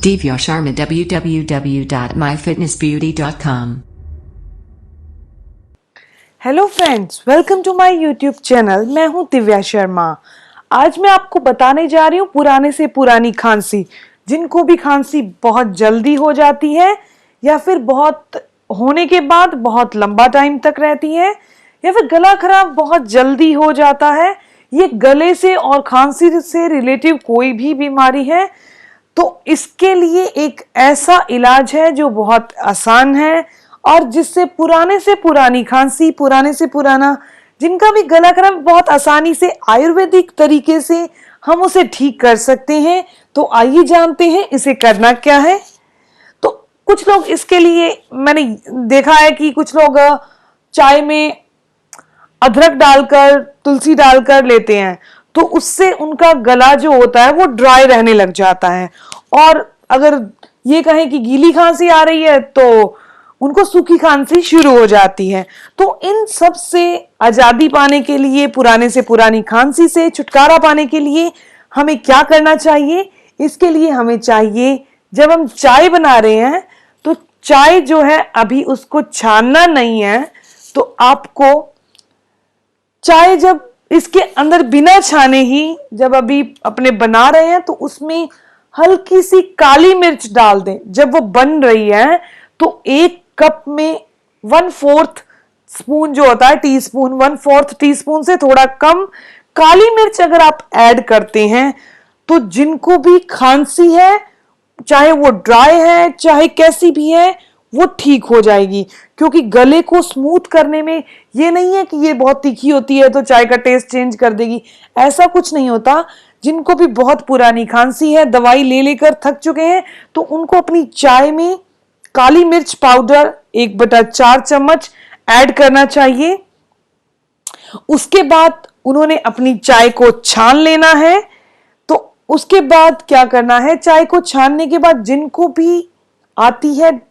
Divya Sharma www.myfitnessbeauty.com। Hello friends, welcome to my YouTube channel. मैं हूं दिव्या शर्मा। आज मैं आपको बताने जा रही हूं पुराने से पुरानी खांसी। जिनको भी खांसी बहुत जल्दी हो जाती है या फिर बहुत होने के बाद बहुत लंबा टाइम तक रहती है या फिर गला खराब बहुत जल्दी हो जाता है, ये गले से और खांसी से रिलेटिव कोई भी बीमारी है तो इसके लिए एक ऐसा इलाज है जो बहुत आसान है और जिससे पुराने से पुरानी खांसी, पुराने से पुराना जिनका भी गला खराब बहुत आसानी से आयुर्वेदिक तरीके से हम उसे ठीक कर सकते हैं। तो आइए जानते हैं इसे करना क्या है। तो कुछ लोग इसके लिए, मैंने देखा है कि कुछ लोग चाय में अदरक डालकर, तुलसी डालकर लेते हैं तो उससे उनका गला जो होता है वो ड्राई रहने लग जाता है। और अगर ये कहें कि गीली खांसी आ रही है तो उनको सूखी खांसी शुरू हो जाती है। तो इन सब से आजादी पाने के लिए, पुराने से पुरानी खांसी से छुटकारा पाने के लिए हमें क्या करना चाहिए? इसके लिए हमें चाहिए, जब हम चाय बना रहे हैं तो चाय जो है अभी उसको छानना नहीं है। तो आपको चाय जब इसके अंदर बिना छाने ही जब अभी अपने बना रहे हैं तो उसमें हल्की सी काली मिर्च डाल दें। जब वो बन रही है तो 1 कप में 1/4 स्पून जो होता है, टी स्पून, 1/4 टी स्पून से थोड़ा कम काली मिर्च अगर आप ऐड करते हैं तो जिनको भी खांसी है, चाहे वो ड्राई है चाहे कैसी भी है, वो ठीक हो जाएगी। क्योंकि गले को स्मूथ करने में ये नहीं है कि ये बहुत तीखी होती है तो चाय का टेस्ट चेंज कर देगी, ऐसा कुछ नहीं होता। जिनको भी बहुत पुरानी खांसी है, दवाई ले लेकर थक चुके हैं, तो उनको अपनी चाय में काली मिर्च पाउडर 1/4 चम्मच ऐड करना चाहिए। उसके बाद उन्होंने अपनी चाय को छान लेना है। तो उसके बाद क्या करना है, चाय को छानने के बाद जिनको भी आती है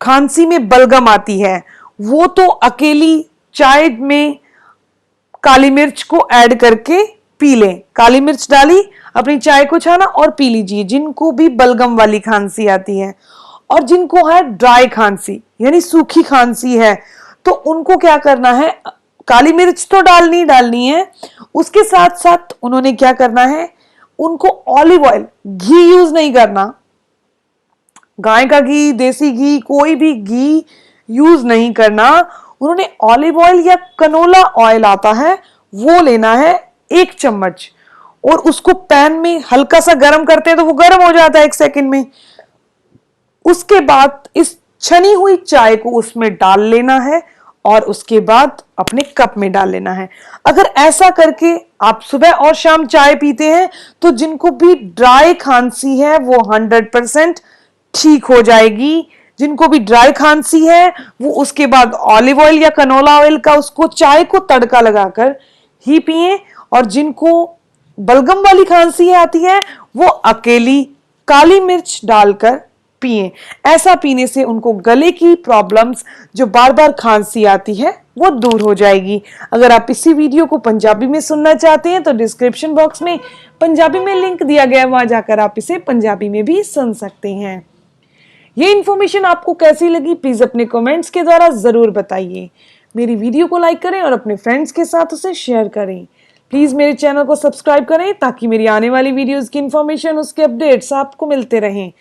खांसी में बलगम आती है, वो तो अकेली चाय में काली मिर्च को ऐड करके पी लें। काली मिर्च डाली, अपनी चाय को छाना और पी लीजिए, जिनको भी बलगम वाली खांसी आती है। और जिनको है ड्राई खांसी यानी सूखी खांसी है, तो उनको क्या करना है, काली मिर्च तो डालनी है, उसके साथ साथ उन्होंने क्या करना है, उनको ऑलिव ऑयल, घी यूज नहीं करना, गाय का घी, देसी घी, कोई भी घी यूज नहीं करना। उन्होंने ऑलिव ऑयल या कनोला ऑयल आता है वो लेना है 1 चम्मच, और उसको पैन में हल्का सा गर्म करते हैं तो वो गर्म हो जाता है 1 सेकंड में। उसके बाद इस छनी हुई चाय को उसमें डाल लेना है और उसके बाद अपने कप में डाल लेना है। अगर ऐसा करके आप सुबह और शाम चाय पीते हैं तो जिनको भी ड्राई खांसी है वो 100% ठीक हो जाएगी। जिनको भी ड्राई खांसी है वो उसके बाद ऑलिव ऑयल या कनोला ऑयल का उसको चाय को तड़का लगाकर ही पिए। और जिनको बलगम वाली खांसी आती है वो अकेली काली मिर्च डालकर पिए। ऐसा पीने से उनको गले की प्रॉब्लम्स, जो बार बार खांसी आती है, वो दूर हो जाएगी। अगर आप इसी वीडियो को पंजाबी में सुनना चाहते हैं तो डिस्क्रिप्शन बॉक्स में पंजाबी में लिंक दिया गया है, वहां जाकर आप इसे पंजाबी में भी सुन सकते हैं। ये इन्फॉर्मेशन आपको कैसी लगी प्लीज अपने कमेंट्स के द्वारा जरूर बताइए। मेरी वीडियो को लाइक करें और अपने फ्रेंड्स के साथ उसे शेयर करें। प्लीज मेरे चैनल को सब्सक्राइब करें ताकि मेरी आने वाली वीडियोस की इन्फॉर्मेशन, उसके अपडेट्स आपको मिलते रहें।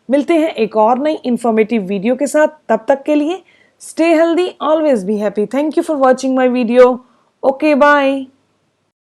मिलते हैं एक और नई इन्फॉर्मेटिव वीडियो के साथ। तब तक के लिए stay healthy, always be happy. Thank you for watching my video. Okay, bye.